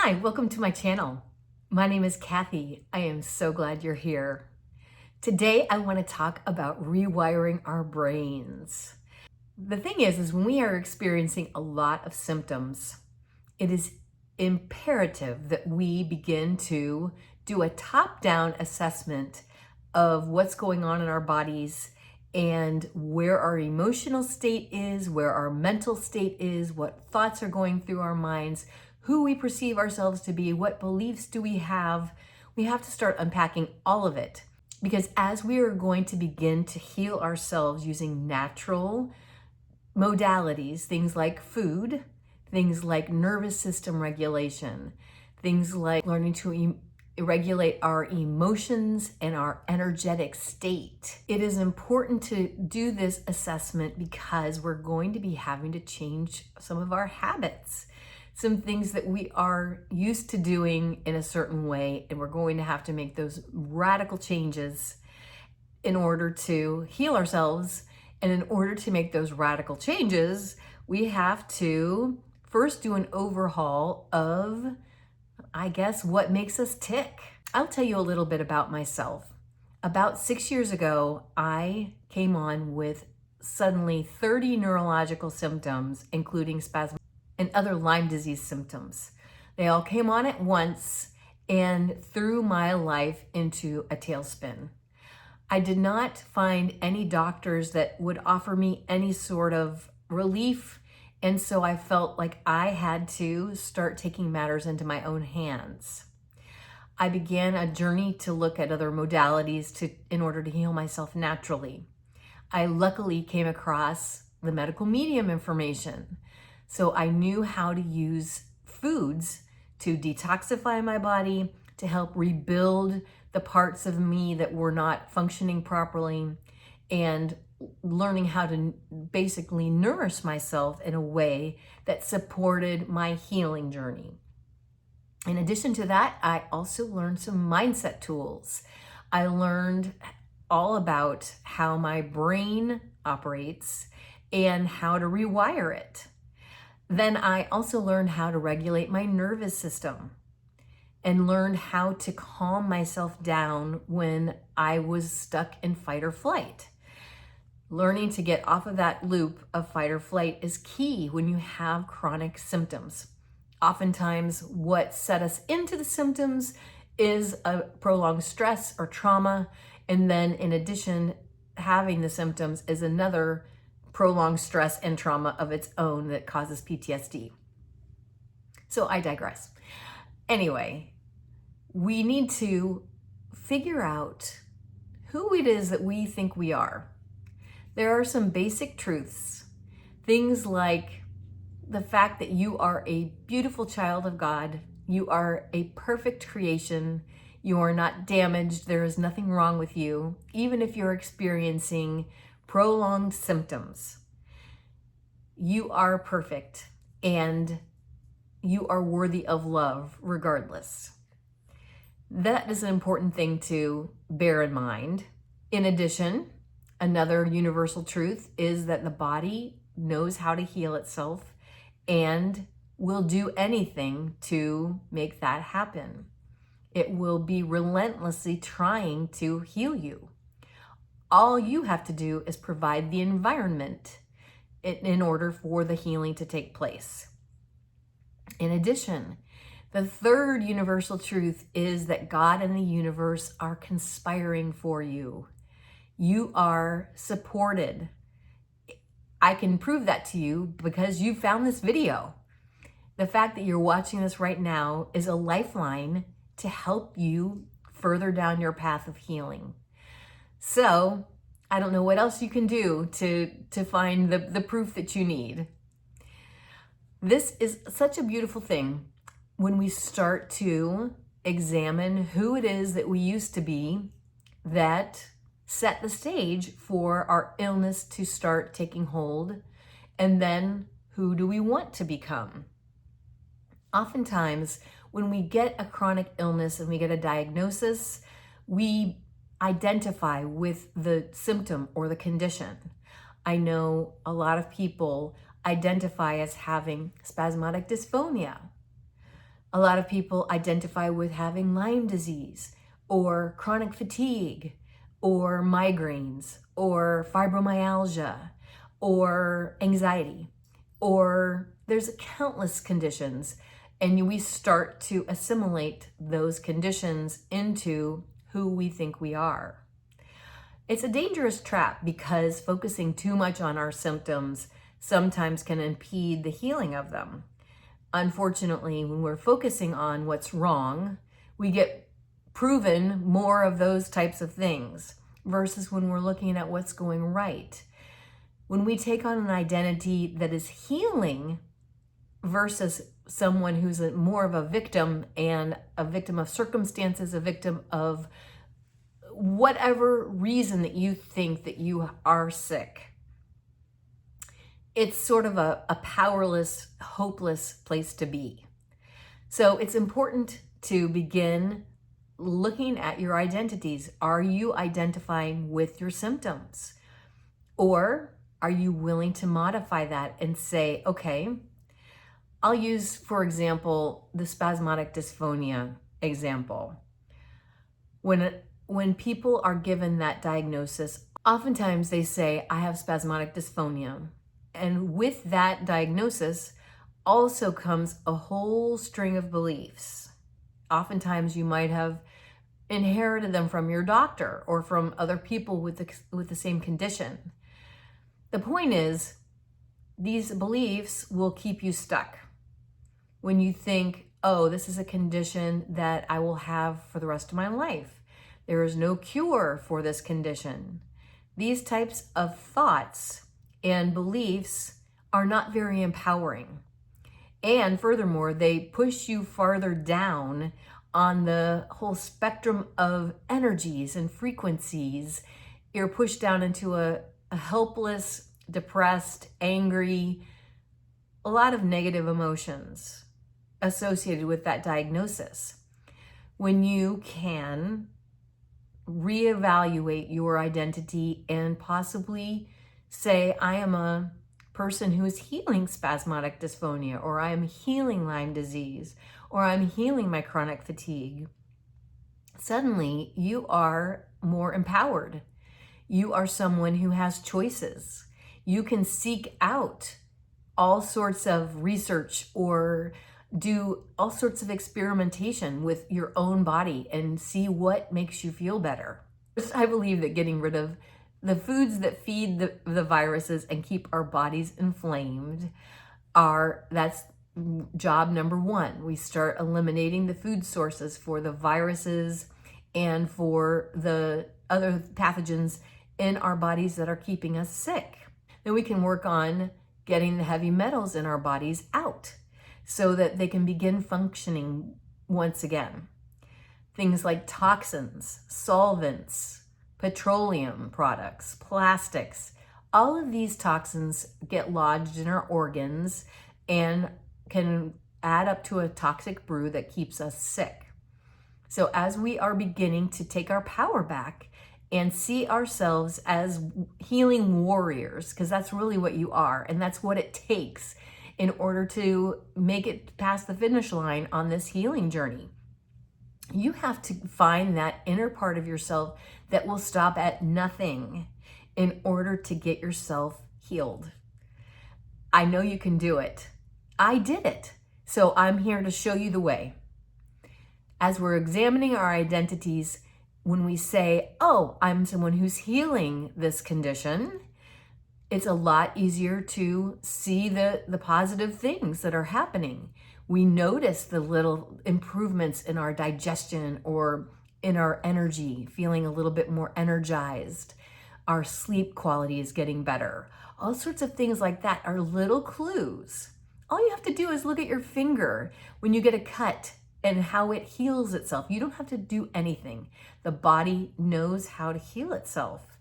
Hi, welcome to my channel. My name is Kathy. I am so glad you're here. Today, I want to talk about rewiring our brains. The thing is when we are experiencing a lot of symptoms, it is imperative that we begin to do a top-down assessment of what's going on in our bodies and where our emotional state is, where our mental state is, what thoughts are going through our minds, who we perceive ourselves to be, what beliefs do we have. We have to start unpacking all of it, because as we are going to begin to heal ourselves using natural modalities, things like food, things like nervous system regulation, things like learning to regulate our emotions and our energetic state. It is important to do this assessment because we're going to be having to change some of our habits, some things that we are used to doing in a certain way, and we're going to have to make those radical changes in order to heal ourselves. And in order to make those radical changes, we have to first do an overhaul of, I guess, what makes us tick. I'll tell you a little bit about myself. About 6 years ago, I came on with suddenly 30 neurological symptoms, including spasmodic and other Lyme disease symptoms. They all came on at once and threw my life into a tailspin. I did not find any doctors that would offer me any sort of relief, and so I felt like I had to start taking matters into my own hands. I began a journey to look at other modalities in order to heal myself naturally. I luckily came across the medical medium information, so I knew how to use foods to detoxify my body, to help rebuild the parts of me that were not functioning properly, and learning how to basically nourish myself in a way that supported my healing journey. In addition to that, I also learned some mindset tools. I learned all about how my brain operates and how to rewire it. Then I also learned how to regulate my nervous system and learned how to calm myself down when I was stuck in fight or flight. Learning to get off of that loop of fight or flight is key when you have chronic symptoms. Oftentimes, what set us into the symptoms is a prolonged stress or trauma, and then in addition, having the symptoms is another prolonged stress and trauma of its own that causes PTSD. So I digress. Anyway, we need to figure out who it is that we think we are. There are some basic truths, things like the fact that you are a beautiful child of God, you are a perfect creation, you are not damaged, there is nothing wrong with you, even if you're experiencing prolonged symptoms. You are perfect and you are worthy of love regardless. That is an important thing to bear in mind. In addition, another universal truth is that the body knows how to heal itself and will do anything to make that happen. It will be relentlessly trying to heal you. All you have to do is provide the environment in order for the healing to take place. In addition, the third universal truth is that God and the universe are conspiring for you. You are supported. I can prove that to you because you found this video. The fact that you're watching this right now is a lifeline to help you further down your path of healing. So I don't know what else you can do to find the proof that you need. This is such a beautiful thing when we start to examine who it is that we used to be that set the stage for our illness to start taking hold, and then who do we want to become? Oftentimes, when we get a chronic illness and we get a diagnosis, we identify with the symptom or the condition. I know a lot of people identify as having spasmodic dysphonia. A lot of people identify with having Lyme disease or chronic fatigue or migraines or fibromyalgia or anxiety, or there's countless conditions, and we start to assimilate those conditions into who we think we are. It's a dangerous trap because focusing too much on our symptoms sometimes can impede the healing of them. Unfortunately, when we're focusing on what's wrong, we get proven more of those types of things versus when we're looking at what's going right. When we take on an identity that is healing versus someone who's more of a victim, and a victim of circumstances, a victim of whatever reason that you think that you are sick, it's sort of a powerless, hopeless place to be. So it's important to begin looking at your identities. Are you identifying with your symptoms? Or are you willing to modify that and say, okay, I'll use, for example, the spasmodic dysphonia example. When people are given that diagnosis, oftentimes they say, I have spasmodic dysphonia. And with that diagnosis also comes a whole string of beliefs. Oftentimes you might have inherited them from your doctor or from other people with the same condition. The point is, these beliefs will keep you stuck. When you think, oh, this is a condition that I will have for the rest of my life. There is no cure for this condition. These types of thoughts and beliefs are not very empowering. And furthermore, they push you farther down on the whole spectrum of energies and frequencies. You're pushed down into a helpless, depressed, angry, a lot of negative emotions associated with that diagnosis. When you can reevaluate your identity and possibly say, I am a person who is healing spasmodic dysphonia, or I am healing Lyme disease, or I'm healing my chronic fatigue, suddenly you are more empowered. You are someone who has choices. You can seek out all sorts of research or do all sorts of experimentation with your own body and see what makes you feel better. I believe that getting rid of the foods that feed the viruses and keep our bodies inflamed that's job number one. We start eliminating the food sources for the viruses and for the other pathogens in our bodies that are keeping us sick. Then we can work on getting the heavy metals in our bodies out so that they can begin functioning once again. Things like toxins, solvents, petroleum products, plastics, all of these toxins get lodged in our organs and can add up to a toxic brew that keeps us sick. So as we are beginning to take our power back and see ourselves as healing warriors, because that's really what you are, and that's what it takes in order to make it past the finish line on this healing journey. You have to find that inner part of yourself that will stop at nothing in order to get yourself healed. I know you can do it. I did it. So I'm here to show you the way. As we're examining our identities, when we say, oh, I'm someone who's healing this condition, it's a lot easier to see the positive things that are happening. We notice the little improvements in our digestion or in our energy, feeling a little bit more energized. Our sleep quality is getting better. All sorts of things like that are little clues. All you have to do is look at your finger when you get a cut and how it heals itself. You don't have to do anything. The body knows how to heal itself.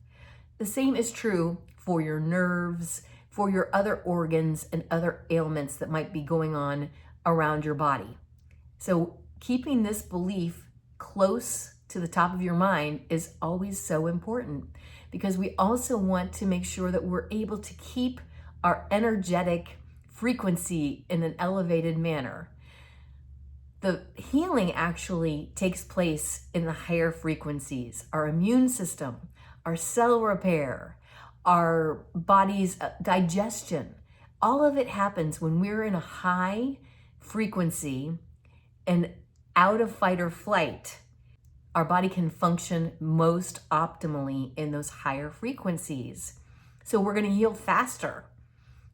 The same is true for your nerves, for your other organs and other ailments that might be going on around your body. So keeping this belief close to the top of your mind is always so important, because we also want to make sure that we're able to keep our energetic frequency in an elevated manner. The healing actually takes place in the higher frequencies. Our immune system, our cell repair, our body's digestion, all of it happens when we're in a high frequency and out of fight or flight. Our body can function most optimally in those higher frequencies. So we're going to heal faster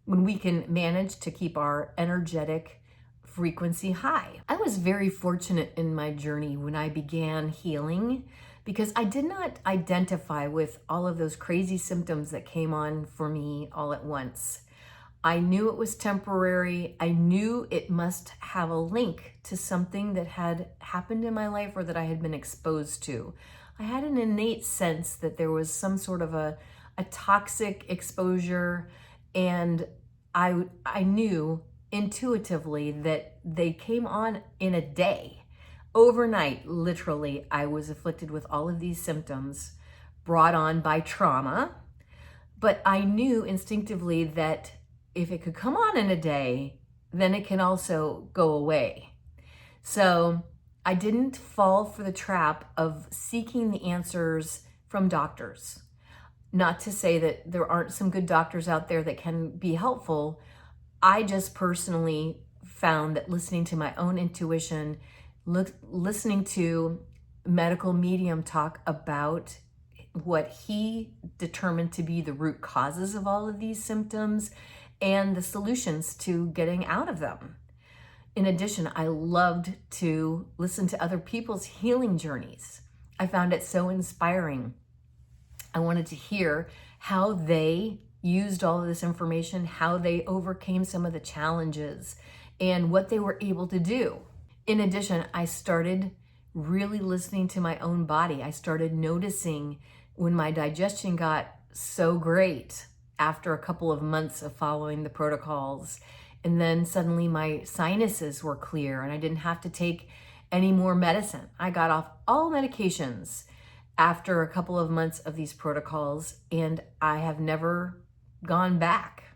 when we can manage to keep our energetic frequency high. I was very fortunate in my journey when I began healing because I did not identify with all of those crazy symptoms that came on for me all at once. I knew it was temporary. I knew it must have a link to something that had happened in my life or that I had been exposed to. I had an innate sense that there was some sort of a toxic exposure, and I knew intuitively that they came on in a day. Overnight, literally, I was afflicted with all of these symptoms brought on by trauma, but I knew instinctively that if it could come on in a day, then it can also go away. So I didn't fall for the trap of seeking the answers from doctors. Not to say that there aren't some good doctors out there that can be helpful. I just personally found that listening to my own intuition, listening to medical medium talk about what he determined to be the root causes of all of these symptoms and the solutions to getting out of them. In addition, I loved to listen to other people's healing journeys. I found it so inspiring. I wanted to hear how they used all of this information, how they overcame some of the challenges, and what they were able to do. In addition, I started really listening to my own body. I started noticing when my digestion got so great after a couple of months of following the protocols. And then suddenly my sinuses were clear and I didn't have to take any more medicine. I got off all medications after a couple of months of these protocols, and I have never gone back.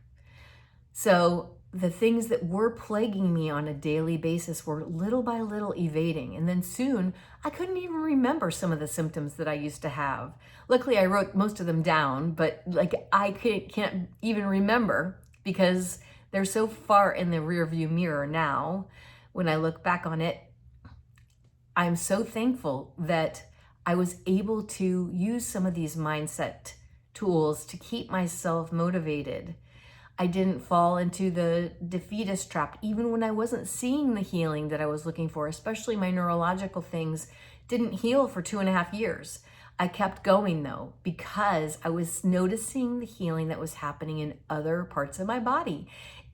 So the things that were plaguing me on a daily basis were little by little evading. And then soon I couldn't even remember some of the symptoms that I used to have. Luckily, I wrote most of them down, but I can't even remember because they're so far in the rearview mirror now. When I look back on it, I'm so thankful that I was able to use some of these mindset tools to keep myself motivated. I didn't fall into the defeatist trap, even when I wasn't seeing the healing that I was looking for, especially my neurological things didn't heal for 2.5 years. I kept going though, because I was noticing the healing that was happening in other parts of my body.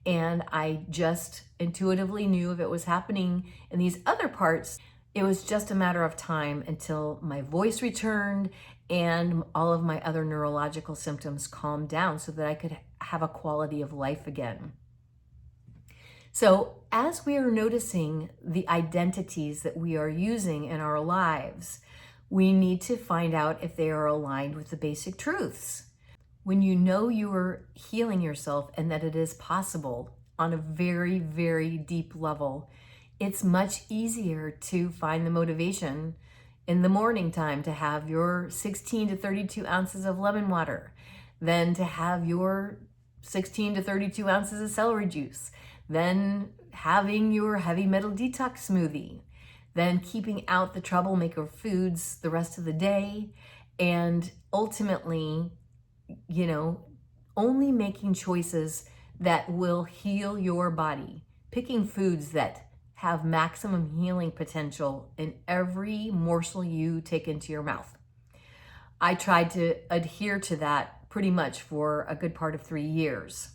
And I just intuitively knew if it was happening in these other parts, it was just a matter of time until my voice returned and all of my other neurological symptoms calmed down so that I could have a quality of life again. So as we are noticing the identities that we are using in our lives, we need to find out if they are aligned with the basic truths. When you know you are healing yourself and that it is possible on a very, very deep level, it's much easier to find the motivation in the morning time to have your 16 to 32 ounces of lemon water, then to have your 16 to 32 ounces of celery juice, then having your heavy metal detox smoothie, then keeping out the troublemaker foods the rest of the day, and ultimately, only making choices that will heal your body, picking foods that have maximum healing potential in every morsel you take into your mouth. I tried to adhere to that pretty much for a good part of 3 years.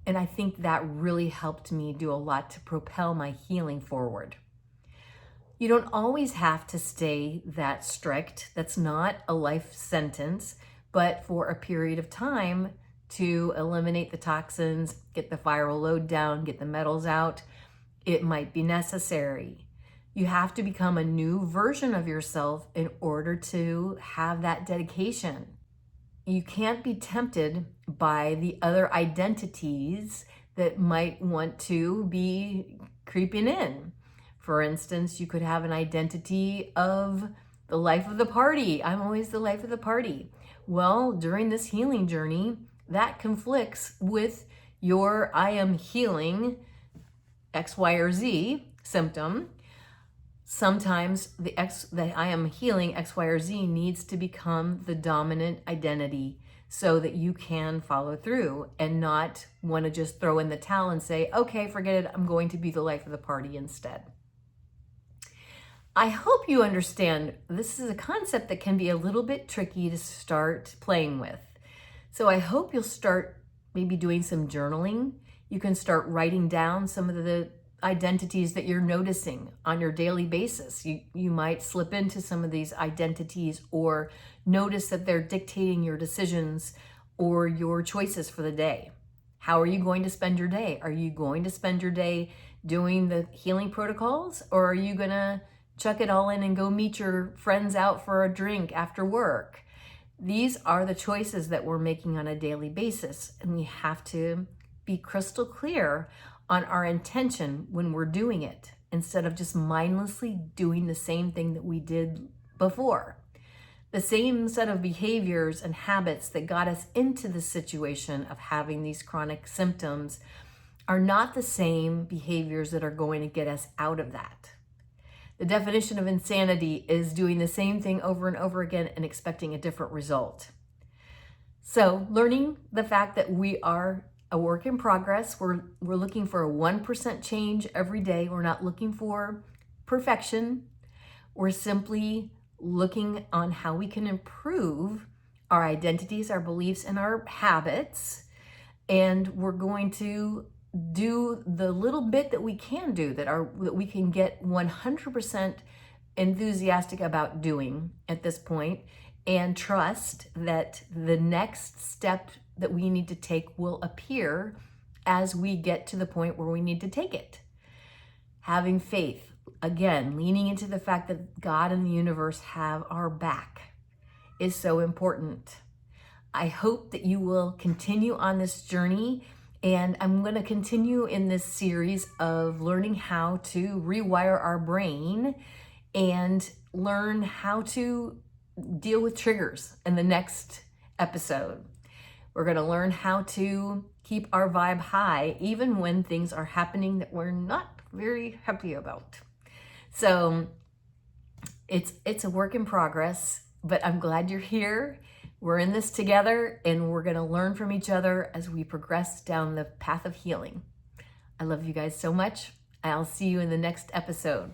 And I think that really helped me do a lot to propel my healing forward. You don't always have to stay that strict. That's not a life sentence, but for a period of time to eliminate the toxins, get the viral load down, get the metals out, it might be necessary. You have to become a new version of yourself in order to have that dedication. You can't be tempted by the other identities that might want to be creeping in. For instance, you could have an identity of the life of the party. I'm always the life of the party. Well, during this healing journey, that conflicts with your I am healing X, Y, or Z symptom. Sometimes the I am healing X, Y, or Z needs to become the dominant identity so that you can follow through and not want to just throw in the towel and say, okay, forget it, I'm going to be the life of the party instead. I hope you understand this is a concept that can be a little bit tricky to start playing with. So I hope you'll start maybe doing some journaling. You can start writing down some of the identities that you're noticing on your daily basis. You might slip into some of these identities or notice that they're dictating your decisions or your choices for the day. How are you going to spend your day? Are you going to spend your day doing the healing protocols, or are you going to chuck it all in and go meet your friends out for a drink after work? These are the choices that we're making on a daily basis, and we have to be crystal clear on our intention when we're doing it, instead of just mindlessly doing the same thing that we did before. The same set of behaviors and habits that got us into the situation of having these chronic symptoms are not the same behaviors that are going to get us out of that. The definition of insanity is doing the same thing over and over again and expecting a different result. So learning the fact that we are a work in progress, we're looking for a 1% change every day. We're not looking for perfection. We're simply looking on how we can improve our identities, our beliefs, and our habits. And we're going to do the little bit that we can do, that we can get 100% enthusiastic about doing at this point, and trust that the next step that we need to take will appear as we get to the point where we need to take it. Having faith, again, leaning into the fact that God and the universe have our back is so important. I hope that you will continue on this journey. And I'm going to continue in this series of learning how to rewire our brain and learn how to deal with triggers in the next episode. We're going to learn how to keep our vibe high even when things are happening that we're not very happy about. So it's a work in progress, but I'm glad you're here. We're in this together, and we're going to learn from each other as we progress down the path of healing. I love you guys so much. I'll see you in the next episode.